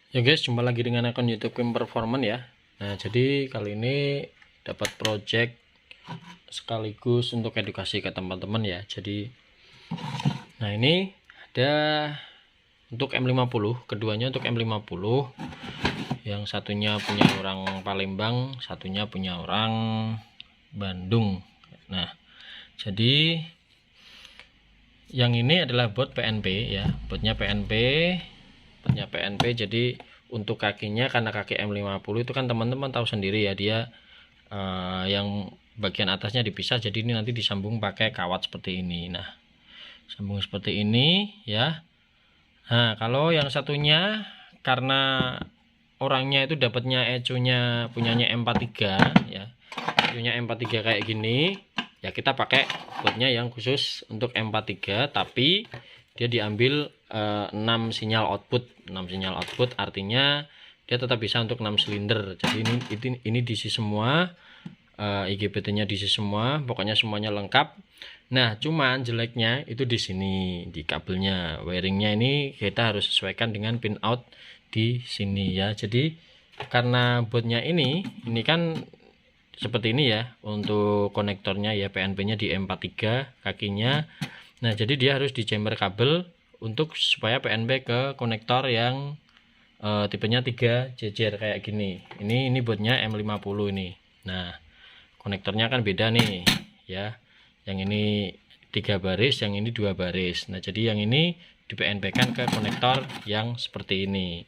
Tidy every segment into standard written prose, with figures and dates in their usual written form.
Ya guys, jumpa lagi dengan akun YouTube Kim Performance ya. Nah, jadi kali ini dapat project sekaligus untuk edukasi ke teman-teman ya. Jadi nah ini ada untuk M50, keduanya untuk M50. Yang satunya punya orang Palembang, satunya punya orang Bandung. Nah, jadi yang ini adalah bot PNP ya, botnya PNP. Jadi untuk kakinya, karena kaki M50 itu kan teman-teman tahu sendiri ya, dia yang bagian atasnya dipisah, jadi ini nanti disambung pakai kawat seperti ini. Nah, sambung seperti ini ya. Nah, kalau yang satunya karena orangnya itu dapatnya ecunya punyanya M43 ya, ecunya M43 kayak gini ya, kita pakai botnya yang khusus untuk M43, tapi dia diambil 6 sinyal output, artinya dia tetap bisa untuk 6 silinder. Jadi ini diisi semua, IGBT-nya diisi semua, pokoknya semuanya lengkap. Nah, cuman jeleknya itu di sini, di kabelnya, wiringnya ini kita harus sesuaikan dengan pin out di sini ya. Jadi karena botnya ini kan seperti ini ya untuk konektornya ya, PNP-nya di M43 kakinya. Nah, jadi dia harus di chamber kabel untuk supaya PNP ke konektor yang tipenya 3 jejer kayak gini. Ini botnya M50 ini. Nah, konektornya kan beda nih ya. Yang ini 3 baris, yang ini 2 baris. Nah, jadi yang ini di PNP kan ke konektor yang seperti ini.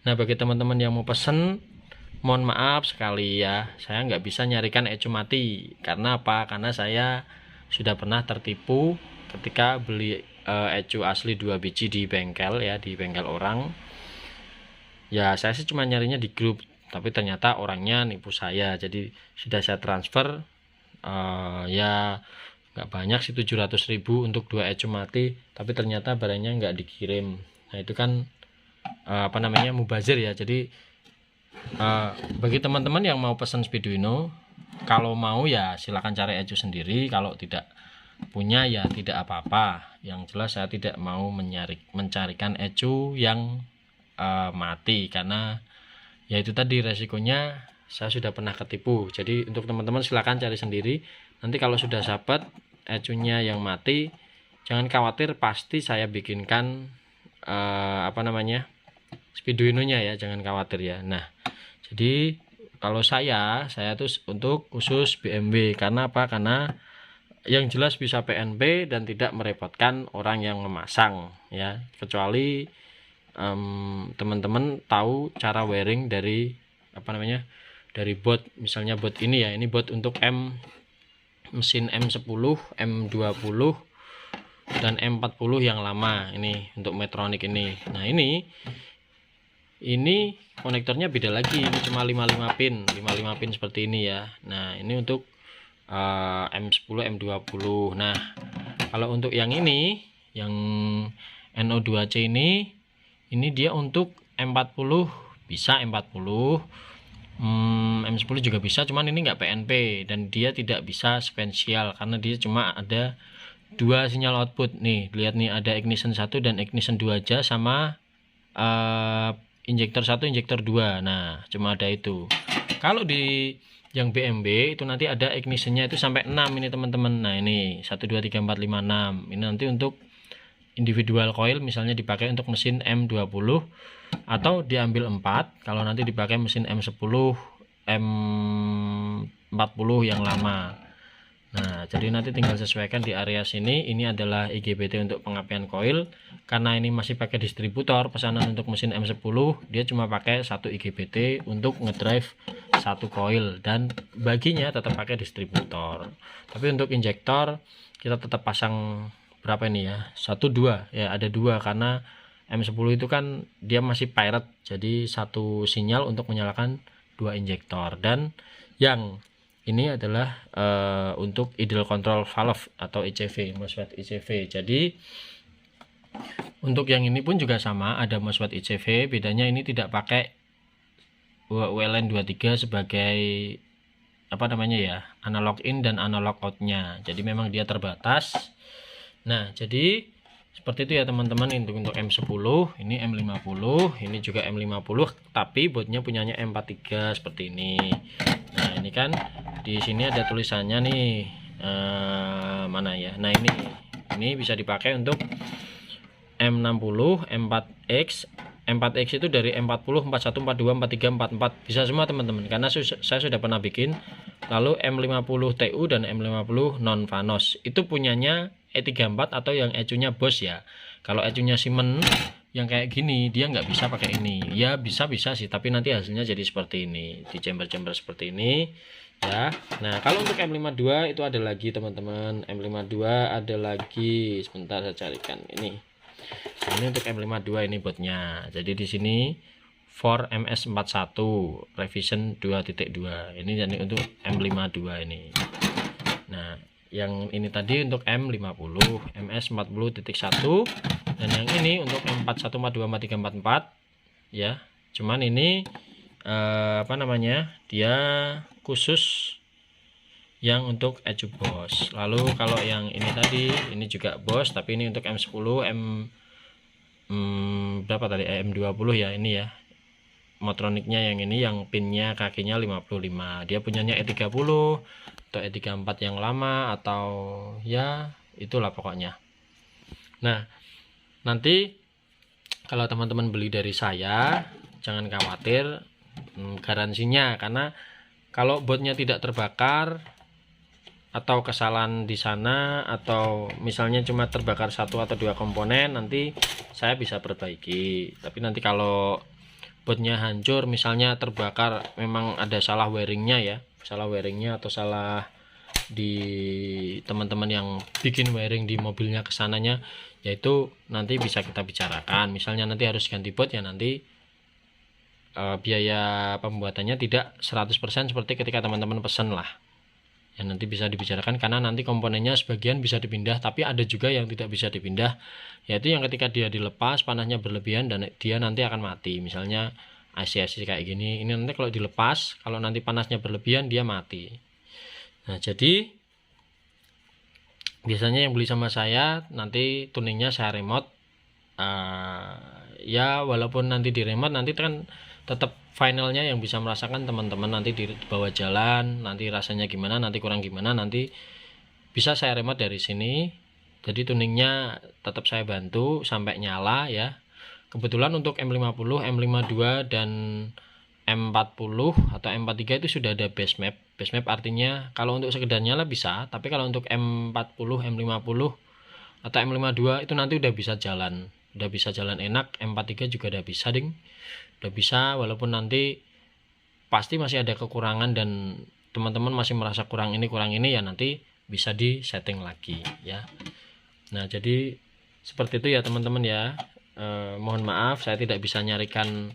Nah, bagi teman-teman yang mau pesen, mohon maaf sekali ya, saya nggak bisa nyarikan ecu mati. Karena apa? Karena saya sudah pernah tertipu ketika beli ecu asli 2 biji di bengkel ya, di bengkel orang. Ya, saya sih cuma nyarinya di grup, tapi ternyata orangnya nipu saya. Jadi sudah saya transfer ya nggak banyak sih, 700.000 untuk 2 ecu mati, tapi ternyata barangnya nggak dikirim. Nah, itu kan apa namanya, mubazir ya. Jadi bagi teman-teman yang mau pesan Speeduino, kalau mau ya silahkan cari ecu sendiri, kalau tidak punya ya tidak apa-apa. Yang jelas saya tidak mau mencarikan ecu yang mati, karena ya itu tadi resikonya, saya sudah pernah ketipu. Jadi untuk teman-teman silahkan cari sendiri. Nanti kalau sudah dapat ecunya yang mati, jangan khawatir, pasti saya bikinkan apa namanya, Speeduino-nya ya, jangan khawatir ya. Nah, jadi kalau saya tuh untuk khusus BMW. Karena apa? Karena yang jelas bisa PNP dan tidak merepotkan orang yang memasang ya, kecuali teman-teman tahu cara wiring dari apa namanya, dari bot. Misalnya bot ini ya, ini bot untuk mesin M10, M20 dan M40 yang lama, ini untuk Metronic ini. Nah, ini konektornya beda lagi, ini cuma 55 pin seperti ini ya. Nah, ini untuk M10, M20. Nah, kalau untuk yang ini, yang NO2C ini dia untuk M40 bisa, M40 M10 juga bisa, cuman ini enggak PNP dan dia tidak bisa spesial karena dia cuma ada 2 sinyal output. Nih, lihat nih, ada ignition 1 dan ignition 2 aja, sama injektor 1, injektor 2. Nah, cuma ada itu. Kalau di yang BMW itu nanti ada ignitionnya itu sampai 6 ini teman-teman. Nah, ini 1 2 3 4 5 6. Ini nanti untuk individual coil, misalnya dipakai untuk mesin M20 atau diambil 4 kalau nanti dipakai mesin M10, M40 yang lama. Nah, jadi nanti tinggal sesuaikan di area sini. Ini adalah IGBT untuk pengapian coil. Karena ini masih pakai distributor, pesanan untuk mesin M10 dia cuma pakai 1 IGBT untuk ngedrive 1 coil, dan baginya tetap pakai distributor. Tapi untuk injektor kita tetap pasang berapa ini ya, 1 2 ya, ada 2 karena M10 itu kan dia masih pirate, jadi 1 sinyal untuk menyalakan 2 injektor. Dan yang ini adalah untuk idle control valve atau ICV, MOSFET ICV. Jadi untuk yang ini pun juga sama, ada MOSFET ICV, bedanya ini tidak pakai ULN23 sebagai apa namanya ya, analog in dan analog outnya. Jadi memang dia terbatas. Nah, jadi Seperti itu ya teman-teman. Untuk M10 ini M50, ini juga M50, tapi botnya punyanya M43 seperti ini. Nah ini kan di sini ada tulisannya nih, mana ya, nah ini bisa dipakai untuk M60, M4X. M4X itu dari M40, 41, 42, 43, 44 bisa semua teman-teman, karena saya sudah pernah bikin. Lalu M50 TU dan M50 non Vanos itu punyanya E34 atau yang ecunya Bosch ya. Kalau ecunya Siemens yang kayak gini dia nggak bisa pakai ini ya, bisa sih, tapi nanti hasilnya jadi seperti ini, di chamber-chamber seperti ini ya. Nah kalau untuk M52 itu ada lagi teman-teman, M52 ada lagi, sebentar saya carikan ini. Ini untuk M52 ini botnya. Jadi di sini for MS41 revision 2.2 ini jadi untuk M52 ini. Nah yang ini tadi untuk M50 MS40.1, dan yang ini untuk M41, 42, 43, 44 ya. Cuman ini apa namanya, dia khusus yang untuk ecu Bosch. Lalu kalau yang ini tadi ini juga Bosch, tapi ini untuk M10 berapa tadi, M20 ya, ini ya motroniknya, yang ini yang pinnya kakinya 55, dia punyanya E30 atau E34 yang lama, atau ya itulah pokoknya. Nah nanti kalau teman-teman beli dari saya jangan khawatir garansinya, karena kalau botnya tidak terbakar atau kesalahan di sana, atau misalnya cuma terbakar 1 atau 2 komponen, nanti saya bisa perbaiki. Tapi nanti kalau botnya hancur, misalnya terbakar, memang ada salah wiringnya ya, salah wiringnya atau salah di teman-teman yang bikin wiring di mobilnya kesananya, yaitu nanti bisa kita bicarakan. Misalnya nanti harus ganti bot ya, nanti biaya pembuatannya tidak 100% seperti ketika teman-teman pesen lah ya, nanti bisa dibicarakan, karena nanti komponennya sebagian bisa dipindah, tapi ada juga yang tidak bisa dipindah, yaitu yang ketika dia dilepas panasnya berlebihan dan dia nanti akan mati. Misalnya IC-IC kayak gini, ini nanti kalau dilepas, kalau nanti panasnya berlebihan dia mati. Nah jadi biasanya yang beli sama saya nanti tuningnya saya remote ya, walaupun nanti di remote nanti kan tetap finalnya yang bisa merasakan teman-teman nanti di bawah jalan, nanti rasanya gimana, nanti kurang gimana, nanti bisa saya remote dari sini. Jadi tuningnya tetap saya bantu sampai nyala ya. Kebetulan untuk M50, M52 dan M40 atau M43 itu sudah ada base map. Base map artinya kalau untuk sekedar nyala bisa, tapi kalau untuk M40, M50 atau M52 itu nanti udah bisa jalan enak. M43 juga udah bisa ding, udah bisa, walaupun nanti pasti masih ada kekurangan dan teman-teman masih merasa kurang ini ya, nanti bisa di setting lagi ya. Nah jadi seperti itu ya teman-teman ya. Mohon maaf saya tidak bisa nyarikan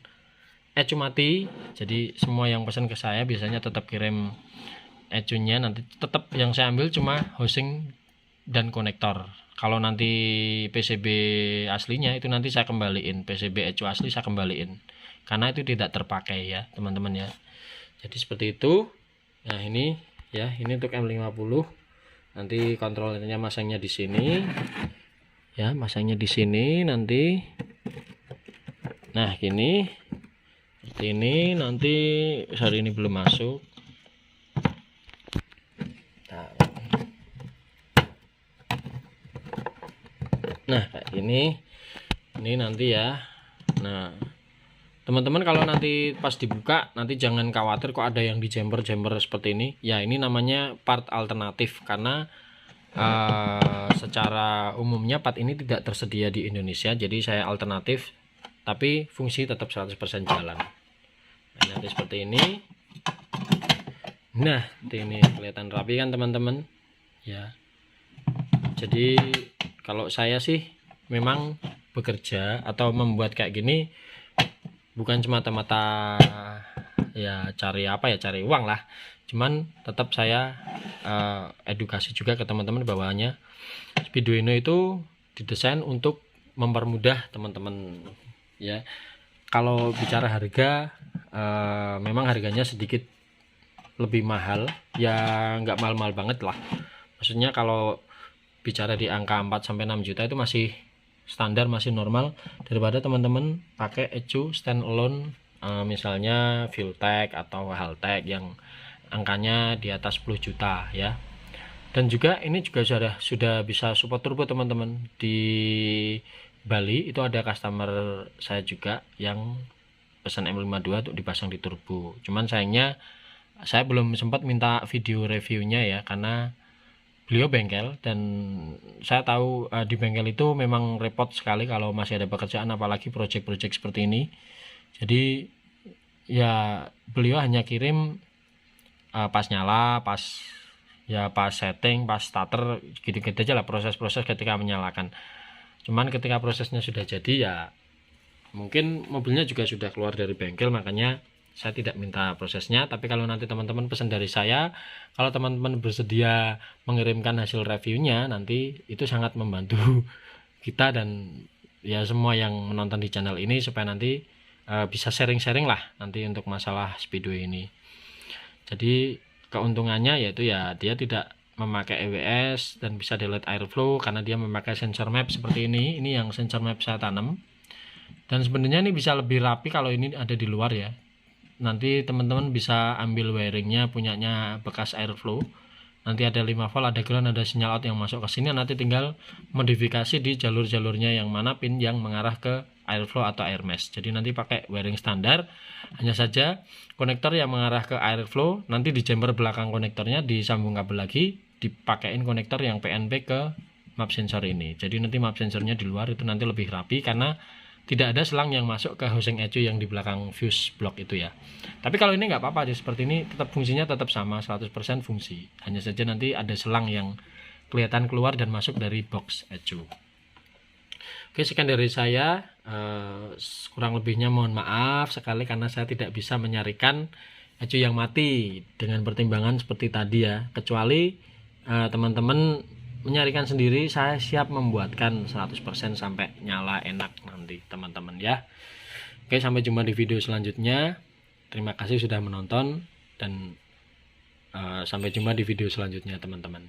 ecu mati, jadi semua yang pesan ke saya biasanya tetap kirim ecunya, nanti tetap yang saya ambil cuma housing dan konektor. Kalau nanti PCB aslinya itu nanti saya kembaliin, PCB ecu asli saya kembaliin, karena itu tidak terpakai ya teman-teman ya. Jadi seperti itu. Nah ini ya, ini untuk M50. Nanti kontrolernya masangnya di sini ya, masangnya di sini nanti. Nah gini seperti ini, nanti hari ini belum masuk. Nah kayak ini nanti ya. Nah teman-teman kalau nanti pas dibuka nanti jangan khawatir kok ada yang di jumper seperti ini ya, ini namanya part alternatif, karena secara umumnya part ini tidak tersedia di Indonesia, jadi saya alternatif tapi fungsi tetap 100% jalan. Nah, nanti seperti ini. Nah ini kelihatan rapi kan teman-teman ya. Jadi kalau saya sih memang bekerja atau membuat kayak gini bukan semata-mata ya cari cari uang lah, cuman tetap saya edukasi juga ke teman-teman bahwanya Speeduino itu didesain untuk mempermudah teman-teman ya. Kalau bicara harga memang harganya sedikit lebih mahal ya, nggak mahal-mahal banget lah, maksudnya kalau bicara di angka 4-6 juta itu masih standar masih normal daripada teman-teman pakai ecu standalone, misalnya Viltech atau Haltech yang angkanya di atas 10 juta ya. Dan juga ini juga sudah bisa support turbo teman-teman. Di Bali itu ada customer saya juga yang pesan M52 untuk dipasang di turbo. Cuman sayangnya saya belum sempat minta video reviewnya ya, karena beliau bengkel dan saya tahu di bengkel itu memang repot sekali kalau masih ada pekerjaan, apalagi project-project seperti ini. Jadi ya beliau hanya kirim pas nyala, pas setting, pas starter, gitu-gitu aja lah proses-proses ketika menyalakan. Cuman ketika prosesnya sudah jadi ya mungkin mobilnya juga sudah keluar dari bengkel, makanya saya tidak minta prosesnya. Tapi kalau nanti teman-teman pesan dari saya, kalau teman-teman bersedia mengirimkan hasil reviewnya, nanti itu sangat membantu kita dan ya semua yang menonton di channel ini, supaya nanti bisa sharing-sharing lah nanti untuk masalah Speedway ini. Jadi keuntungannya yaitu ya dia tidak memakai EWS dan bisa delete airflow karena dia memakai sensor map seperti ini. Ini yang sensor map saya tanam. Dan sebenarnya ini bisa lebih rapi kalau ini ada di luar ya. Nanti teman-teman bisa ambil wiringnya punyanya bekas airflow. Nanti ada 5 volt, ada ground, ada sinyal out yang masuk ke sini. Nanti tinggal modifikasi di jalur-jalurnya yang mana pin yang mengarah ke airflow atau air mesh. Jadi nanti pakai wiring standar. Hanya saja konektor yang mengarah ke airflow nanti di chamber belakang konektornya disambung kabel lagi, dipakein konektor yang PNP ke map sensor ini. Jadi nanti map sensornya di luar itu nanti lebih rapi karena tidak ada selang yang masuk ke housing ecu yang di belakang fuse block itu ya. Tapi kalau ini nggak apa-apa, seperti ini tetap fungsinya tetap sama, 100% fungsi. Hanya saja nanti ada selang yang kelihatan keluar dan masuk dari box ecu. Oke, sekian dari saya. Kurang lebihnya mohon maaf sekali karena saya tidak bisa menyarikan ecu yang mati dengan pertimbangan seperti tadi ya. Kecuali teman-teman menyarikan sendiri, saya siap membuatkan 100% sampai nyala enak nanti teman-teman ya. Oke, sampai jumpa di video selanjutnya. Terima kasih sudah menonton dan sampai jumpa di video selanjutnya teman-teman.